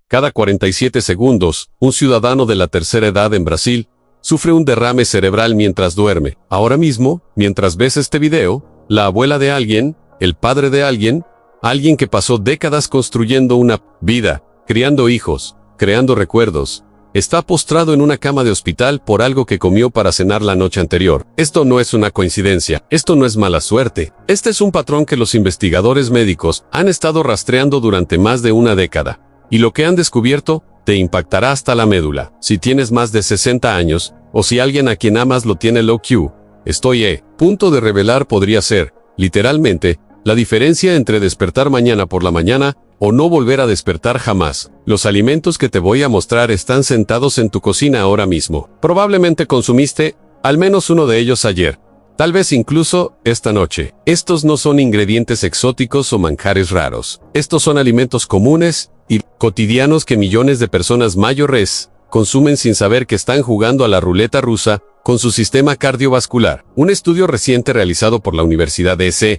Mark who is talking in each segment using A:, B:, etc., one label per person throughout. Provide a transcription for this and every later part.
A: Cada 47 segundos, un ciudadano de la tercera edad en Brasil sufre un derrame cerebral mientras duerme. Ahora mismo, mientras ves este video, la abuela de alguien, el padre de alguien que pasó décadas construyendo una vida, criando hijos, creando recuerdos, está postrado en una cama de hospital por algo que comió para cenar la noche anterior. Esto no es una coincidencia, esto no es mala suerte. Este es un patrón que los investigadores médicos han estado rastreando durante más de una década. Y lo que han descubierto te impactará hasta la médula. Si tienes más de 60 años, o si alguien a quien amas lo tiene low Q, estoy a punto de revelar podría ser, literalmente, la diferencia entre despertar mañana por la mañana o no volver a despertar jamás. Los alimentos que te voy a mostrar están sentados en tu cocina ahora mismo. Probablemente consumiste al menos uno de ellos ayer. Tal vez incluso esta noche. Estos no son ingredientes exóticos o manjares raros. Estos son alimentos comunes y cotidianos que millones de personas mayores consumen sin saber que están jugando a la ruleta rusa con su sistema cardiovascular. Un estudio reciente realizado por la Universidad de São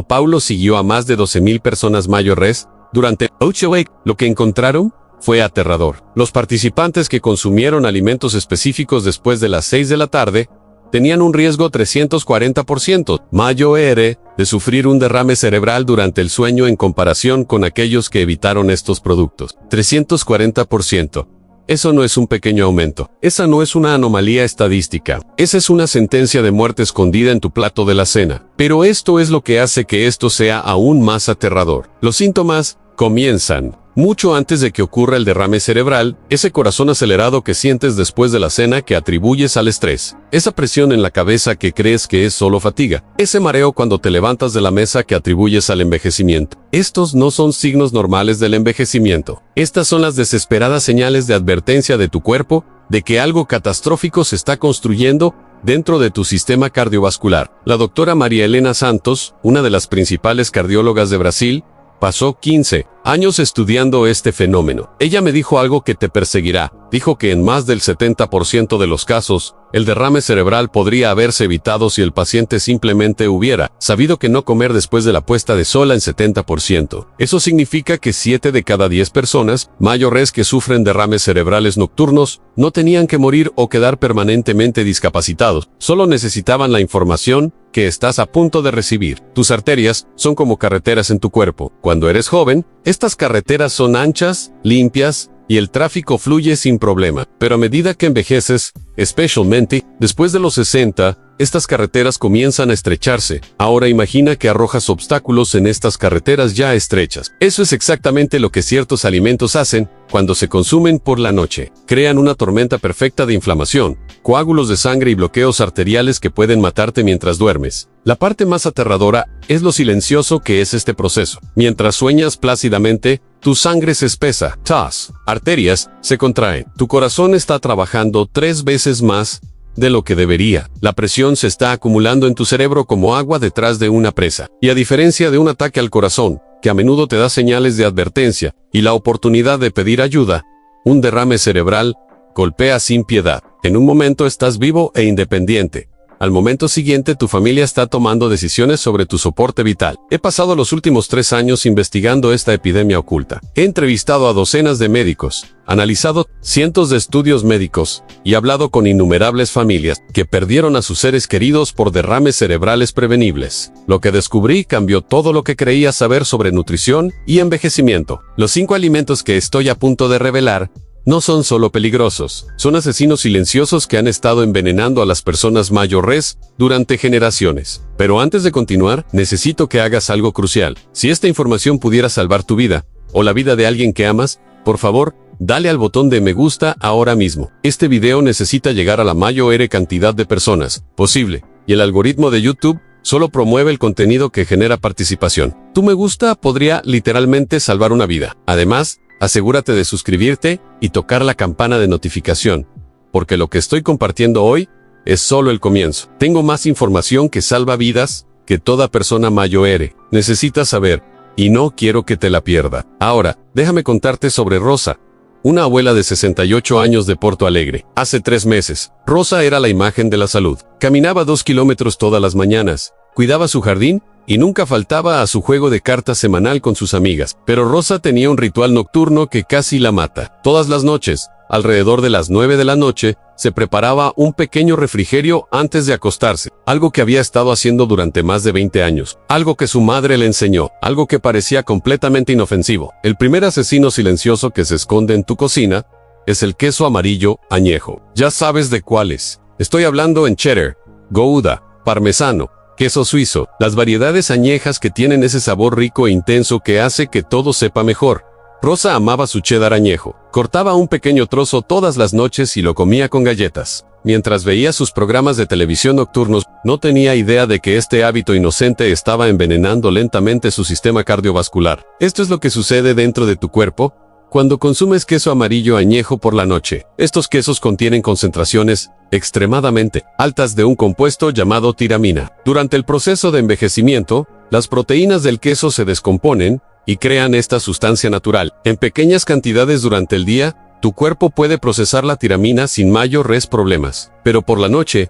A: Paulo siguió a más de 12,000 personas mayores durante 8 weeks. Lo que encontraron fue aterrador. Los participantes que consumieron alimentos específicos después de las 6 de la tarde tenían un riesgo 340% mayor de sufrir un derrame cerebral durante el sueño en comparación con aquellos que evitaron estos productos. 340%. Eso no es un pequeño aumento. Esa no es una anomalía estadística. Esa es una sentencia de muerte escondida en tu plato de la cena. Pero esto es lo que hace que esto sea aún más aterrador. Los síntomas comienzan mucho antes de que ocurra el derrame cerebral, ese corazón acelerado que sientes después de la cena que atribuyes al estrés, esa presión en la cabeza que crees que es solo fatiga, ese mareo cuando te levantas de la mesa que atribuyes al envejecimiento. Estos no son signos normales del envejecimiento. Estas son las desesperadas señales de advertencia de tu cuerpo de que algo catastrófico se está construyendo dentro de tu sistema cardiovascular. La doctora María Helena Santos, una de las principales cardiólogas de Brasil, pasó 15 años estudiando este fenómeno. Ella me dijo algo que te perseguirá. Dijo que en más del 70% de los casos, el derrame cerebral podría haberse evitado si el paciente simplemente hubiera sabido que no comer después de la puesta de sol en 70%. Eso significa que 7 de cada 10 personas mayores que sufren derrames cerebrales nocturnos no tenían que morir o quedar permanentemente discapacitados. Solo necesitaban la información que estás a punto de recibir. Tus arterias son como carreteras en tu cuerpo. Cuando eres joven, estas carreteras son anchas, limpias, y el tráfico fluye sin problema. Pero a medida que envejeces, especialmente después de los 60, estas carreteras comienzan a estrecharse. Ahora imagina que arrojas obstáculos en estas carreteras ya estrechas. Eso es exactamente lo que ciertos alimentos hacen cuando se consumen por la noche. Crean una tormenta perfecta de inflamación, coágulos de sangre y bloqueos arteriales que pueden matarte mientras duermes. La parte más aterradora es lo silencioso que es este proceso. Mientras sueñas plácidamente, tu sangre se espesa, tus arterias se contraen. Tu corazón está trabajando 3 veces más de lo que debería. La presión se está acumulando en tu cerebro como agua detrás de una presa. Y a diferencia de un ataque al corazón, que a menudo te da señales de advertencia y la oportunidad de pedir ayuda, un derrame cerebral golpea sin piedad. En un momento estás vivo e independiente. Al momento siguiente tu familia está tomando decisiones sobre tu soporte vital. He pasado los últimos 3 años investigando esta epidemia oculta. He entrevistado a docenas de médicos, analizado cientos de estudios médicos y hablado con innumerables familias que perdieron a sus seres queridos por derrames cerebrales prevenibles. Lo que descubrí cambió todo lo que creía saber sobre nutrición y envejecimiento. Los 5 alimentos que estoy a punto de revelar no son solo peligrosos, son asesinos silenciosos que han estado envenenando a las personas mayores durante generaciones. Pero antes de continuar, necesito que hagas algo crucial. Si esta información pudiera salvar tu vida, o la vida de alguien que amas, por favor, dale al botón de me gusta ahora mismo. Este video necesita llegar a la mayor cantidad de personas posible, y el algoritmo de YouTube solo promueve el contenido que genera participación. Tu me gusta podría literalmente salvar una vida. Además, asegúrate de suscribirte y tocar la campana de notificación, porque lo que estoy compartiendo hoy es solo el comienzo. Tengo más información que salva vidas que toda persona mayor necesita saber, y no quiero que te la pierda. Ahora, déjame contarte sobre Rosa, una abuela de 68 años de Porto Alegre. Hace 3 meses, Rosa era la imagen de la salud. Caminaba 2 kilómetros todas las mañanas, cuidaba su jardín y nunca faltaba a su juego de cartas semanal con sus amigas. Pero Rosa tenía un ritual nocturno que casi la mata. Todas las noches, alrededor de las 9 de la noche, se preparaba un pequeño refrigerio antes de acostarse, algo que había estado haciendo durante más de 20 años, algo que su madre le enseñó, algo que parecía completamente inofensivo. El primer asesino silencioso que se esconde en tu cocina es el queso amarillo añejo. Ya sabes de cuáles. Estoy hablando en cheddar, gouda, parmesano, queso suizo, las variedades añejas que tienen ese sabor rico e intenso que hace que todo sepa mejor. Rosa amaba su cheddar añejo. Cortaba un pequeño trozo todas las noches y lo comía con galletas. Mientras veía sus programas de televisión nocturnos, no tenía idea de que este hábito inocente estaba envenenando lentamente su sistema cardiovascular. Esto es lo que sucede dentro de tu cuerpo cuando consumes queso amarillo añejo por la noche. Estos quesos contienen concentraciones extremadamente altas de un compuesto llamado tiramina. Durante el proceso de envejecimiento, las proteínas del queso se descomponen y crean esta sustancia natural. En pequeñas cantidades durante el día, tu cuerpo puede procesar la tiramina sin mayores problemas. Pero por la noche,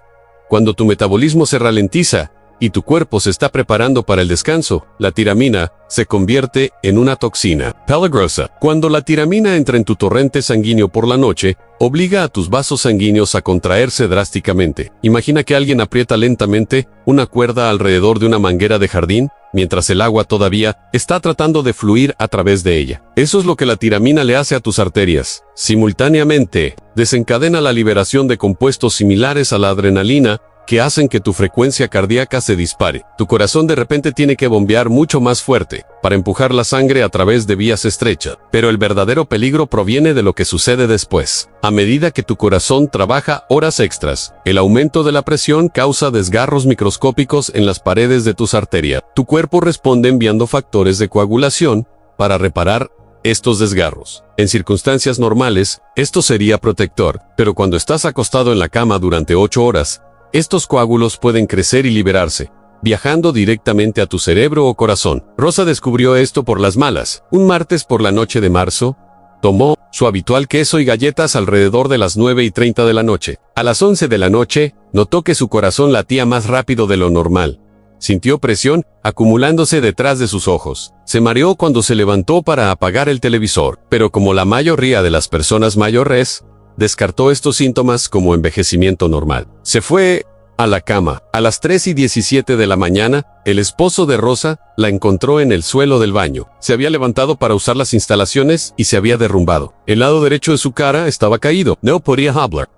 A: cuando tu metabolismo se ralentiza y tu cuerpo se está preparando para el descanso, la tiramina se convierte en una toxina peligrosa. Cuando la tiramina entra en tu torrente sanguíneo por la noche, obliga a tus vasos sanguíneos a contraerse drásticamente. Imagina que alguien aprieta lentamente una cuerda alrededor de una manguera de jardín, mientras el agua todavía está tratando de fluir a través de ella. Eso es lo que la tiramina le hace a tus arterias. Simultáneamente, desencadena la liberación de compuestos similares a la adrenalina, que hacen que tu frecuencia cardíaca se dispare. Tu corazón de repente tiene que bombear mucho más fuerte para empujar la sangre a través de vías estrechas. Pero el verdadero peligro proviene de lo que sucede después. A medida que tu corazón trabaja horas extras, el aumento de la presión causa desgarros microscópicos en las paredes de tus arterias. Tu cuerpo responde enviando factores de coagulación para reparar estos desgarros. En circunstancias normales, esto sería protector, pero cuando estás acostado en la cama durante 8 horas, estos coágulos pueden crecer y liberarse, viajando directamente a tu cerebro o corazón. Rosa descubrió esto por las malas. Un martes por la noche de marzo, tomó su habitual queso y galletas alrededor de las 9:30 de la noche. A las 11 de la noche, notó que su corazón latía más rápido de lo normal. Sintió presión acumulándose detrás de sus ojos. Se mareó cuando se levantó para apagar el televisor, pero como la mayoría de las personas mayores, descartó estos síntomas como envejecimiento normal. Se fue a la cama. A las 3:17 de la mañana, el esposo de Rosa la encontró en el suelo del baño. Se había levantado para usar las instalaciones y se había derrumbado. El lado derecho de su cara estaba caído. No podía hablar.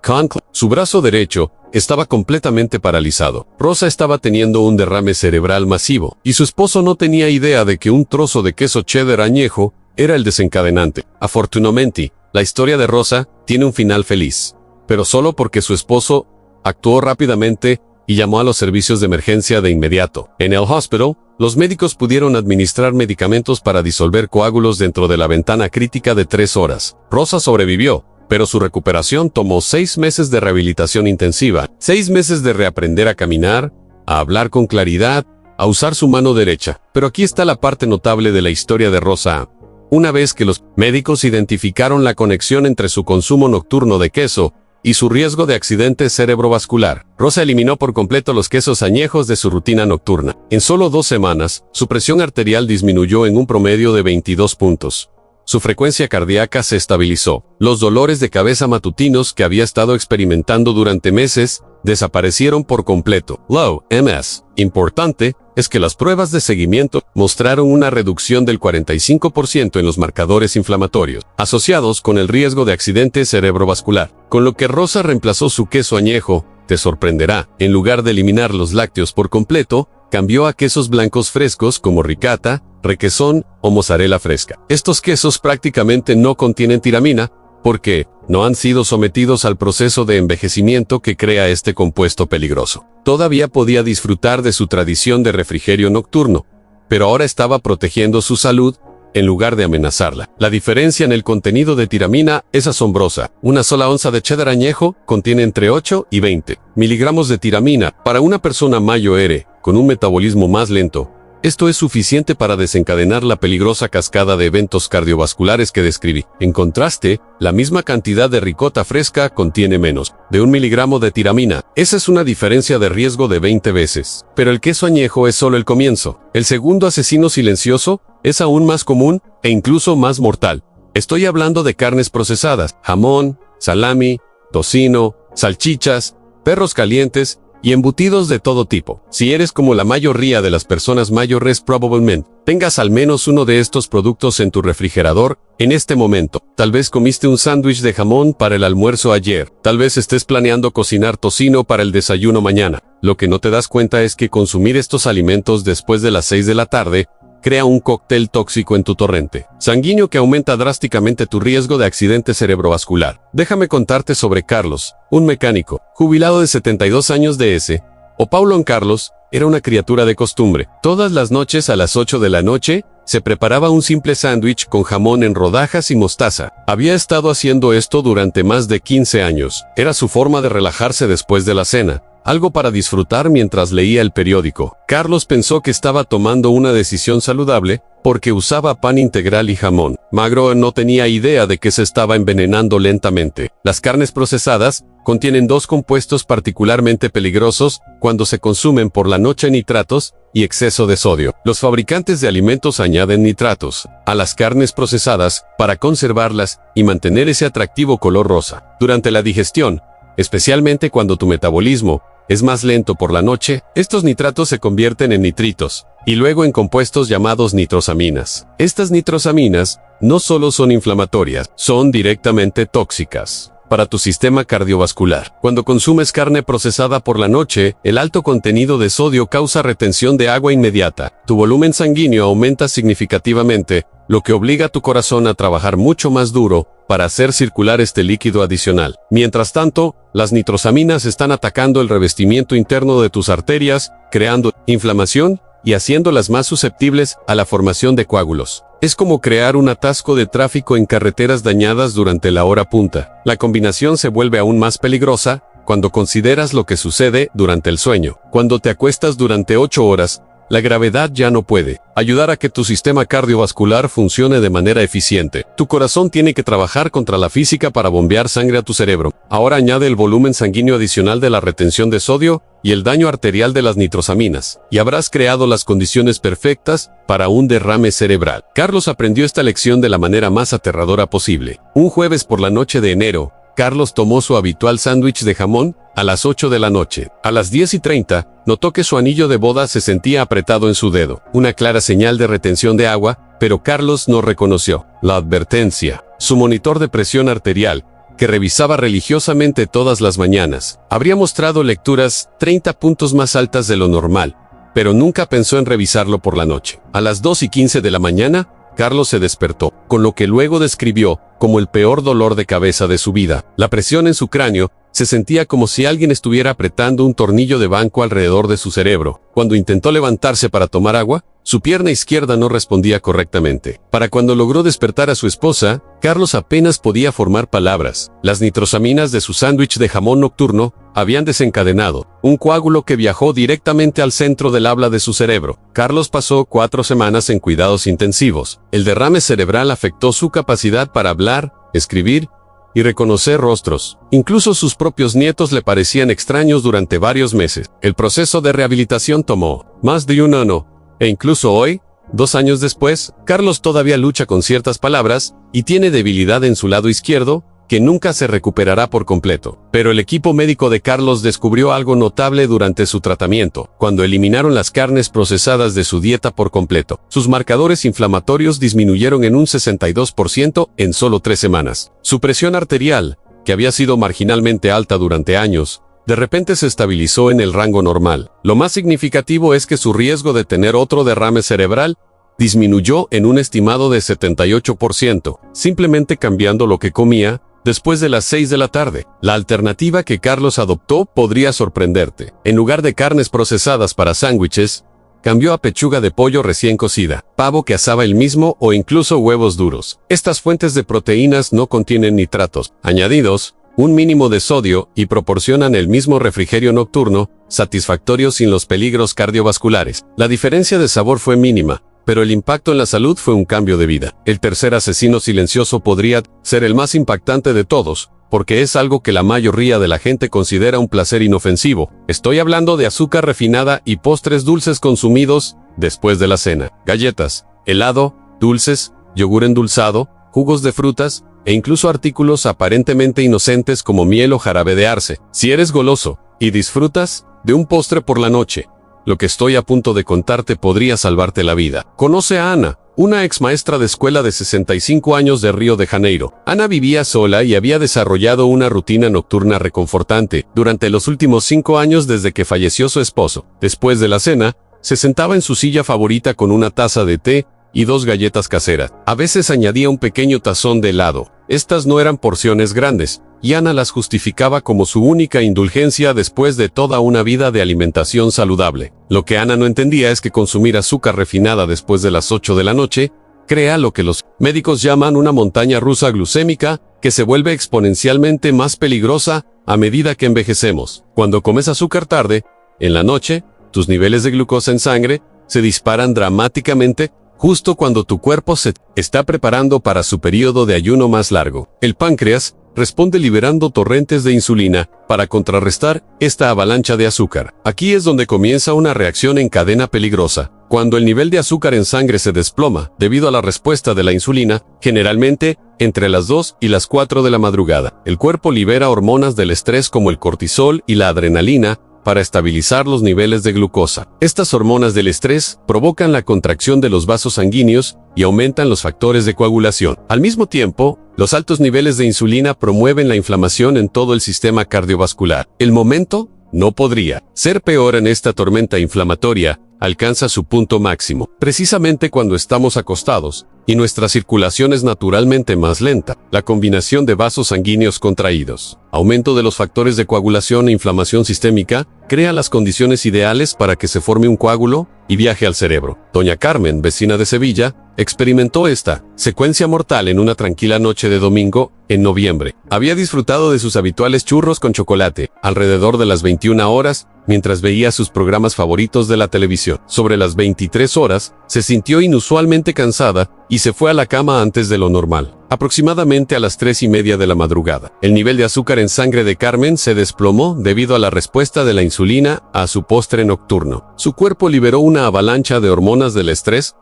A: Su brazo derecho estaba completamente paralizado. Rosa estaba teniendo un derrame cerebral masivo, y su esposo no tenía idea de que un trozo de queso cheddar añejo era el desencadenante. Afortunadamente, la historia de Rosa tiene un final feliz, pero solo porque su esposo actuó rápidamente y llamó a los servicios de emergencia de inmediato. En el hospital, los médicos pudieron administrar medicamentos para disolver coágulos dentro de la ventana crítica de 3 horas. Rosa sobrevivió, pero su recuperación tomó 6 meses de rehabilitación intensiva, 6 meses de reaprender a caminar, a hablar con claridad, a usar su mano derecha. Pero aquí está la parte notable de la historia de Rosa. Una vez que los médicos identificaron la conexión entre su consumo nocturno de queso y su riesgo de accidente cerebrovascular, Rosa eliminó por completo los quesos añejos de su rutina nocturna. En solo 2 semanas, su presión arterial disminuyó en un promedio de 22 puntos. Su frecuencia cardíaca se estabilizó. Los dolores de cabeza matutinos que había estado experimentando durante meses desaparecieron por completo. Low MS. Importante es que las pruebas de seguimiento mostraron una reducción del 45% en los marcadores inflamatorios, asociados con el riesgo de accidente cerebrovascular. Con lo que Rosa reemplazó su queso añejo, te sorprenderá. En lugar de eliminar los lácteos por completo, cambió a quesos blancos frescos como ricata, requesón o mozzarella fresca. Estos quesos prácticamente no contienen tiramina, porque no han sido sometidos al proceso de envejecimiento que crea este compuesto peligroso. Todavía podía disfrutar de su tradición de refrigerio nocturno, pero ahora estaba protegiendo su salud en lugar de amenazarla. La diferencia en el contenido de tiramina es asombrosa. Una sola onza de cheddar añejo contiene entre 8 y 20 miligramos de tiramina. Para una persona mayor con un metabolismo más lento, Esto es suficiente para desencadenar la peligrosa cascada de eventos cardiovasculares que describí. En contraste, la misma cantidad de ricota fresca contiene menos de 1 miligramo de tiramina. Esa es una diferencia de riesgo de 20 veces. Pero el queso añejo es solo el comienzo. El segundo asesino silencioso es aún más común e incluso más mortal. Estoy hablando de carnes procesadas, jamón, salami, tocino, salchichas, perros calientes y embutidos de todo tipo. Si eres como la mayoría de las personas mayores, probablemente tengas al menos uno de estos productos en tu refrigerador en este momento. Tal vez comiste un sándwich de jamón para el almuerzo ayer. Tal vez estés planeando cocinar tocino para el desayuno mañana. Lo que no te das cuenta es que consumir estos alimentos después de las 6 de la tarde crea un cóctel tóxico en tu torrente sanguíneo que aumenta drásticamente tu riesgo de accidente cerebrovascular. Déjame contarte sobre Carlos, un mecánico, jubilado de 72 años de ese, o Paulo en Carlos, era una criatura de costumbre. Todas las noches a las 8 de la noche, se preparaba un simple sándwich con jamón en rodajas y mostaza. Había estado haciendo esto durante más de 15 años. Era su forma de relajarse después de la cena. Algo para disfrutar mientras leía el periódico. Carlos pensó que estaba tomando una decisión saludable porque usaba pan integral y jamón. Magro no tenía idea de que se estaba envenenando lentamente. Las carnes procesadas contienen dos compuestos particularmente peligrosos cuando se consumen por la noche: nitratos y exceso de sodio. Los fabricantes de alimentos añaden nitratos a las carnes procesadas para conservarlas y mantener ese atractivo color rosa. Durante la digestión, especialmente cuando tu metabolismo es más lento por la noche, estos nitratos se convierten en nitritos y luego en compuestos llamados nitrosaminas. Estas nitrosaminas no solo son inflamatorias, son directamente tóxicas para tu sistema cardiovascular. Cuando consumes carne procesada por la noche, el alto contenido de sodio causa retención de agua inmediata. Tu volumen sanguíneo aumenta significativamente, lo que obliga a tu corazón a trabajar mucho más duro para hacer circular este líquido adicional. Mientras tanto, las nitrosaminas están atacando el revestimiento interno de tus arterias, creando inflamación y haciéndolas más susceptibles a la formación de coágulos. Es como crear un atasco de tráfico en carreteras dañadas durante la hora punta. La combinación se vuelve aún más peligrosa cuando consideras lo que sucede durante el sueño. Cuando te acuestas durante 8 horas, la gravedad ya no puede ayudar a que tu sistema cardiovascular funcione de manera eficiente. Tu corazón tiene que trabajar contra la física para bombear sangre a tu cerebro. Ahora añade el volumen sanguíneo adicional de la retención de sodio y el daño arterial de las nitrosaminas, y habrás creado las condiciones perfectas para un derrame cerebral. Carlos aprendió esta lección de la manera más aterradora posible. Un jueves por la noche de enero, Carlos tomó su habitual sándwich de jamón a las 8 de la noche. A las 10:30, notó que su anillo de boda se sentía apretado en su dedo, una clara señal de retención de agua, pero Carlos no reconoció la advertencia. Su monitor de presión arterial, que revisaba religiosamente todas las mañanas, habría mostrado lecturas 30 puntos más altas de lo normal, pero nunca pensó en revisarlo por la noche. A las 2:15 de la mañana, Carlos se despertó, con lo que luego describió como el peor dolor de cabeza de su vida. La presión en su cráneo se sentía como si alguien estuviera apretando un tornillo de banco alrededor de su cerebro. Cuando intentó levantarse para tomar agua, su pierna izquierda no respondía correctamente. Para cuando logró despertar a su esposa, Carlos apenas podía formar palabras. Las nitrosaminas de su sándwich de jamón nocturno habían desencadenado un coágulo que viajó directamente al centro del habla de su cerebro. Carlos pasó 4 semanas en cuidados intensivos. El derrame cerebral afectó su capacidad para hablar, escribir y reconocer rostros. Incluso sus propios nietos le parecían extraños durante varios meses. El proceso de rehabilitación tomó más de un año, e incluso hoy, 2 años después, Carlos todavía lucha con ciertas palabras y tiene debilidad en su lado izquierdo, que nunca se recuperará por completo. Pero el equipo médico de Carlos descubrió algo notable durante su tratamiento. Cuando eliminaron las carnes procesadas de su dieta por completo, sus marcadores inflamatorios disminuyeron en un 62% en solo 3 semanas. Su presión arterial, que había sido marginalmente alta durante años, de repente se estabilizó en el rango normal. Lo más significativo es que su riesgo de tener otro derrame cerebral disminuyó en un estimado de 78%, simplemente cambiando lo que comía después de las 6 de la tarde. La alternativa que Carlos adoptó podría sorprenderte. En lugar de carnes procesadas para sándwiches, cambió a pechuga de pollo recién cocida, pavo que asaba él mismo o incluso huevos duros. Estas fuentes de proteínas no contienen nitratos añadidos, un mínimo de sodio y proporcionan el mismo refrigerio nocturno, satisfactorio sin los peligros cardiovasculares. La diferencia de sabor fue mínima, pero el impacto en la salud fue un cambio de vida. El tercer asesino silencioso podría ser el más impactante de todos, porque es algo que la mayoría de la gente considera un placer inofensivo. Estoy hablando de azúcar refinada y postres dulces consumidos después de la cena. Galletas, helado, dulces, yogur endulzado, jugos de frutas, e incluso artículos aparentemente inocentes como miel o jarabe de arce. Si eres goloso y disfrutas de un postre por la noche, lo que estoy a punto de contarte podría salvarte la vida. Conoce a Ana, una ex maestra de escuela de 65 años de Río de Janeiro. Ana vivía sola y había desarrollado una rutina nocturna reconfortante durante los últimos 5 años desde que falleció su esposo. Después de la cena, se sentaba en su silla favorita con una taza de té y 2 galletas caseras. A veces añadía un pequeño tazón de helado. Estas no eran porciones grandes, y Ana las justificaba como su única indulgencia después de toda una vida de alimentación saludable. Lo que Ana no entendía es que consumir azúcar refinada después de las 8 de la noche crea lo que los médicos llaman una montaña rusa glucémica, que se vuelve exponencialmente más peligrosa a medida que envejecemos. Cuando comes azúcar tarde, en la noche, tus niveles de glucosa en sangre se disparan dramáticamente, justo cuando tu cuerpo se está preparando para su periodo de ayuno más largo. El páncreas responde liberando torrentes de insulina para contrarrestar esta avalancha de azúcar. Aquí es donde comienza una reacción en cadena peligrosa. Cuando el nivel de azúcar en sangre se desploma debido a la respuesta de la insulina, generalmente entre las 2 y las 4 de la madrugada, el cuerpo libera hormonas del estrés como el cortisol y la adrenalina para estabilizar los niveles de glucosa. Estas hormonas del estrés provocan la contracción de los vasos sanguíneos y aumentan los factores de coagulación. Al mismo tiempo, los altos niveles de insulina promueven la inflamación en todo el sistema cardiovascular. El momento no podría ser peor en esta tormenta inflamatoria. Alcanza su punto máximo, precisamente cuando estamos acostados, y nuestra circulación es naturalmente más lenta. La combinación de vasos sanguíneos contraídos, aumento de los factores de coagulación e inflamación sistémica, crea las condiciones ideales para que se forme un coágulo y viaje al cerebro. Doña Carmen, vecina de Sevilla, experimentó esta secuencia mortal en una tranquila noche de domingo, en noviembre. Había disfrutado de sus habituales churros con chocolate, alrededor de las 21 horas, mientras veía sus programas favoritos de la televisión. Sobre las 23 horas, se sintió inusualmente cansada y se fue a la cama antes de lo normal. Aproximadamente a las 3:30 de la madrugada, el nivel de azúcar en sangre de Carmen se desplomó debido a la respuesta de la insulina a su postre nocturno. Su cuerpo liberó una avalancha de hormonas del estrés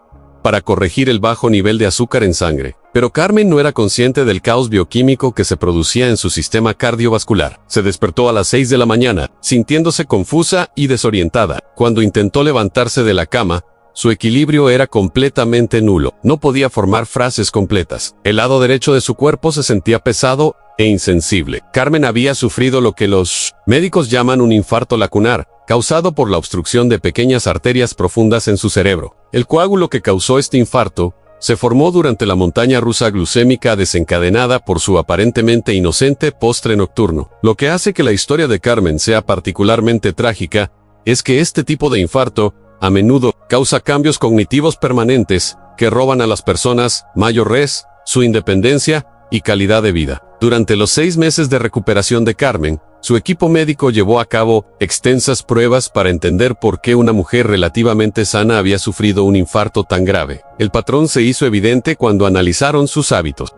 A: para corregir el bajo nivel de azúcar en sangre. Pero Carmen no era consciente del caos bioquímico que se producía en su sistema cardiovascular. Se despertó a las 6 de la mañana, sintiéndose confusa y desorientada. Cuando intentó levantarse de la cama, su equilibrio era completamente nulo. No podía formar frases completas. El lado derecho de su cuerpo se sentía pesado e insensible. Carmen había sufrido lo que los médicos llaman un infarto lacunar, causado por la obstrucción de pequeñas arterias profundas en su cerebro. El coágulo que causó este infarto se formó durante la montaña rusa glucémica desencadenada por su aparentemente inocente postre nocturno. Lo que hace que la historia de Carmen sea particularmente trágica es que este tipo de infarto a menudo causa cambios cognitivos permanentes que roban a las personas mayores su independencia y calidad de vida. Durante los 6 meses de recuperación de Carmen, su equipo médico llevó a cabo extensas pruebas para entender por qué una mujer relativamente sana había sufrido un infarto tan grave. El patrón se hizo evidente cuando analizaron sus hábitos.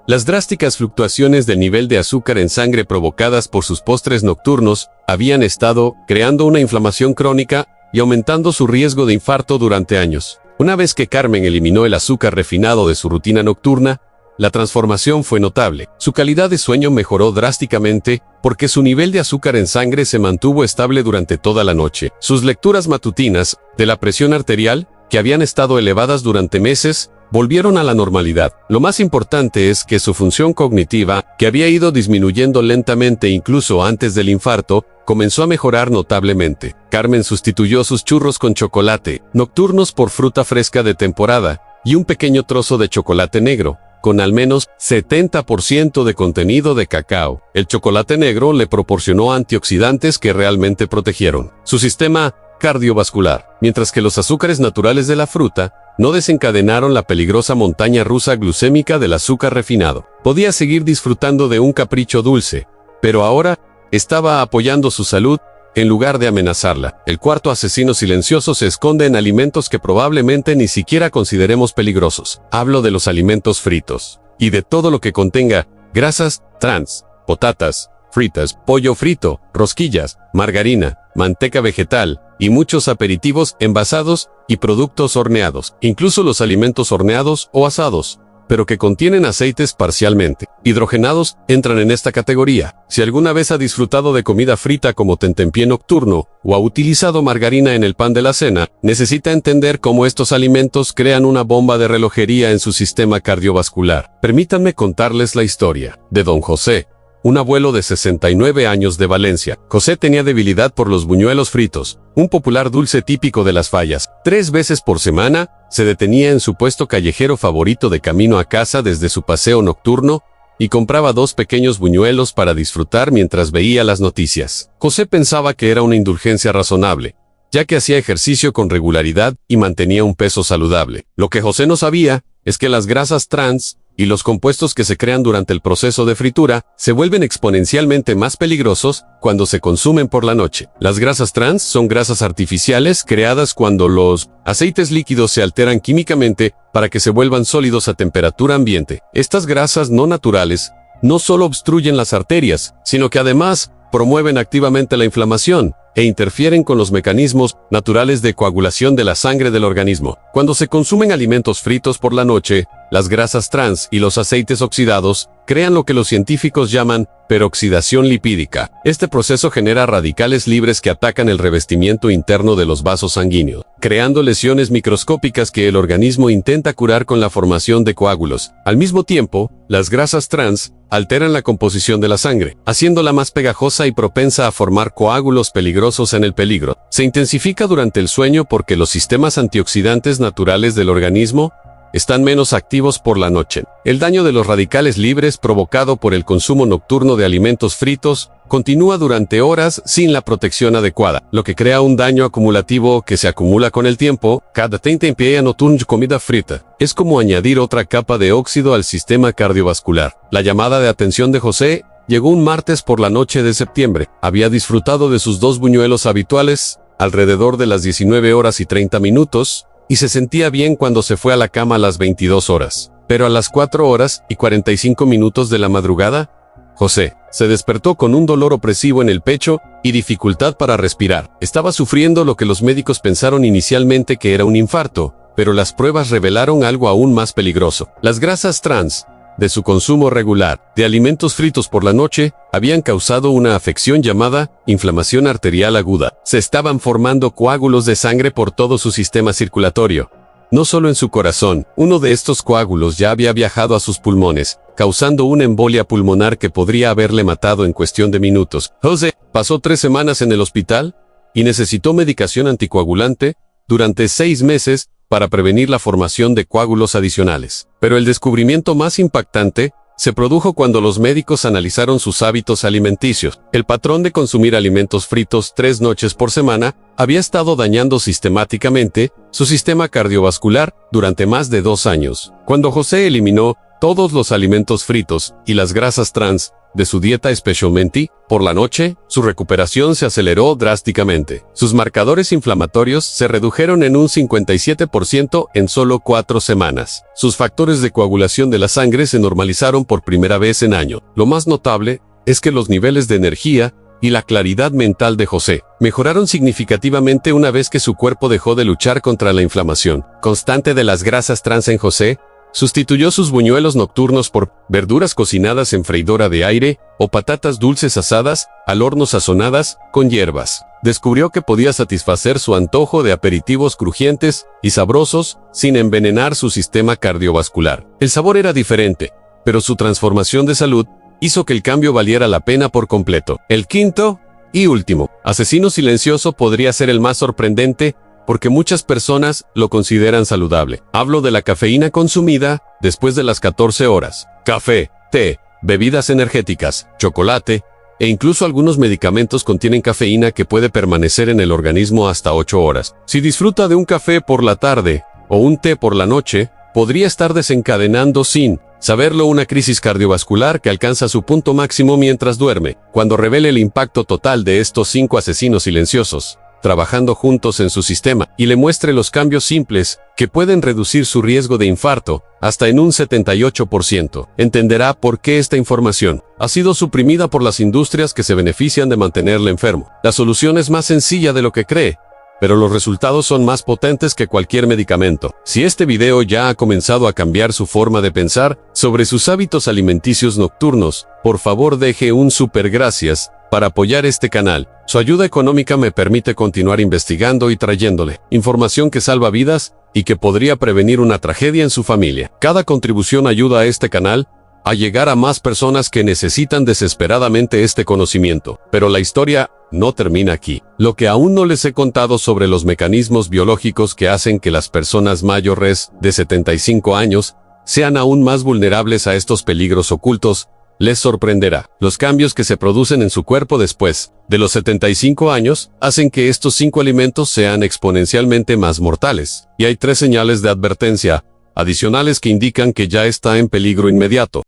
A: Las drásticas fluctuaciones del nivel de azúcar en sangre provocadas por sus postres nocturnos habían estado creando una inflamación crónica y aumentando su riesgo de infarto durante años. Una vez que Carmen eliminó el azúcar refinado de su rutina nocturna, la transformación fue notable. Su calidad de sueño mejoró drásticamente porque su nivel de azúcar en sangre se mantuvo estable durante toda la noche. Sus lecturas matutinas de la presión arterial, que habían estado elevadas durante meses, volvieron a la normalidad. Lo más importante es que su función cognitiva, que había ido disminuyendo lentamente incluso antes del infarto, comenzó a mejorar notablemente. Carmen sustituyó sus churros con chocolate nocturnos por fruta fresca de temporada y un pequeño trozo de chocolate negro, con al menos 70% de contenido de cacao. El chocolate negro le proporcionó antioxidantes que realmente protegieron su sistema cardiovascular, mientras que los azúcares naturales de la fruta no desencadenaron la peligrosa montaña rusa glucémica del azúcar refinado. Podía seguir disfrutando de un capricho dulce, pero ahora estaba apoyando su salud en lugar de amenazarla. El cuarto asesino silencioso se esconde en alimentos que probablemente ni siquiera consideremos peligrosos. Hablo de los alimentos fritos y de todo lo que contenga grasas trans, patatas fritas, pollo frito, rosquillas, margarina, manteca vegetal y muchos aperitivos envasados y productos horneados, incluso los alimentos horneados o asados, pero que contienen aceites parcialmente hidrogenados, entran en esta categoría. Si alguna vez ha disfrutado de comida frita como tentempié nocturno o ha utilizado margarina en el pan de la cena, necesita entender cómo estos alimentos crean una bomba de relojería en su sistema cardiovascular. Permítanme contarles la historia de Don José, un abuelo de 69 años de Valencia. José tenía debilidad por los buñuelos fritos, un popular dulce típico de las fallas. 3 veces por semana, se detenía en su puesto callejero favorito de camino a casa desde su paseo nocturno y compraba 2 pequeños buñuelos para disfrutar mientras veía las noticias. José pensaba que era una indulgencia razonable, ya que hacía ejercicio con regularidad y mantenía un peso saludable. Lo que José no sabía es que las grasas trans y los compuestos que se crean durante el proceso de fritura se vuelven exponencialmente más peligrosos cuando se consumen por la noche. Las grasas trans son grasas artificiales creadas cuando los aceites líquidos se alteran químicamente para que se vuelvan sólidos a temperatura ambiente. Estas grasas no naturales no solo obstruyen las arterias, sino que además promueven activamente la inflamación e interfieren con los mecanismos naturales de coagulación de la sangre del organismo. Cuando se consumen alimentos fritos por la noche, las grasas trans y los aceites oxidados crean lo que los científicos llaman peroxidación lipídica. Este proceso genera radicales libres que atacan el revestimiento interno de los vasos sanguíneos, creando lesiones microscópicas que el organismo intenta curar con la formación de coágulos. Al mismo tiempo, las grasas trans alteran la composición de la sangre, haciéndola más pegajosa y propensa a formar coágulos peligrosos en el peligro. Se intensifica durante el sueño porque los sistemas antioxidantes naturales del organismo están menos activos por la noche. El daño de los radicales libres provocado por el consumo nocturno de alimentos fritos continúa durante horas sin la protección adecuada, lo que crea un daño acumulativo que se acumula con el tiempo. Cada tentempié nocturno de comida frita es como añadir otra capa de óxido al sistema cardiovascular. La llamada de atención de José llegó un martes por la noche de septiembre. Había disfrutado de sus 2 buñuelos habituales alrededor de las 19:30 y se sentía bien cuando se fue a la cama a las 22 horas. Pero a las 4:45 de la madrugada, José se despertó con un dolor opresivo en el pecho y dificultad para respirar. Estaba sufriendo lo que los médicos pensaron inicialmente que era un infarto, pero las pruebas revelaron algo aún más peligroso. Las grasas trans de su consumo regular de alimentos fritos por la noche habían causado una afección llamada inflamación arterial aguda. Se estaban formando coágulos de sangre por todo su sistema circulatorio, no solo en su corazón. Uno de estos coágulos ya había viajado a sus pulmones, causando una embolia pulmonar que podría haberle matado en cuestión de minutos. José pasó 3 semanas en el hospital y necesitó medicación anticoagulante durante 6 meses para prevenir la formación de coágulos adicionales. Pero el descubrimiento más impactante se produjo cuando los médicos analizaron sus hábitos alimenticios. El patrón de consumir alimentos fritos 3 noches por semana había estado dañando sistemáticamente su sistema cardiovascular durante más de 2 años. Cuando José eliminó todos los alimentos fritos y las grasas trans de su dieta, especialmente por la noche, su recuperación se aceleró drásticamente. Sus marcadores inflamatorios se redujeron en un 57% en solo 4 semanas. Sus factores de coagulación de la sangre se normalizaron por primera vez en años. Lo más notable es que los niveles de energía y la claridad mental de José mejoraron significativamente una vez que su cuerpo dejó de luchar contra la inflamación constante de las grasas trans en José. Sustituyó sus buñuelos nocturnos por verduras cocinadas en freidora de aire o patatas dulces asadas al horno sazonadas con hierbas. Descubrió que podía satisfacer su antojo de aperitivos crujientes y sabrosos sin envenenar su sistema cardiovascular. El sabor era diferente, pero su transformación de salud hizo que el cambio valiera la pena por completo. El quinto y último asesino silencioso podría ser el más sorprendente, porque muchas personas lo consideran saludable. Hablo de la cafeína consumida después de las 14 horas. Café, té, bebidas energéticas, chocolate e incluso algunos medicamentos contienen cafeína que puede permanecer en el organismo hasta 8 horas. Si disfruta de un café por la tarde o un té por la noche, podría estar desencadenando sin saberlo una crisis cardiovascular que alcanza su punto máximo mientras duerme, cuando revele el impacto total de estos 5 asesinos silenciosos, trabajando juntos en su sistema, y le muestre los cambios simples que pueden reducir su riesgo de infarto hasta en un 78%. Entenderá por qué esta información ha sido suprimida por las industrias que se benefician de mantenerle enfermo. La solución es más sencilla de lo que cree, pero los resultados son más potentes que cualquier medicamento. Si este video ya ha comenzado a cambiar su forma de pensar sobre sus hábitos alimenticios nocturnos, por favor deje un super gracias para apoyar este canal. Su ayuda económica me permite continuar investigando y trayéndole información que salva vidas y que podría prevenir una tragedia en su familia. Cada contribución ayuda a este canal a llegar a más personas que necesitan desesperadamente este conocimiento. Pero la historia no termina aquí. Lo que aún no les he contado sobre los mecanismos biológicos que hacen que las personas mayores de 75 años sean aún más vulnerables a estos peligros ocultos, les sorprenderá. Los cambios que se producen en su cuerpo después de los 75 años hacen que estos 5 alimentos sean exponencialmente más mortales. Y hay 3 señales de advertencia adicionales que indican que ya está en peligro inmediato.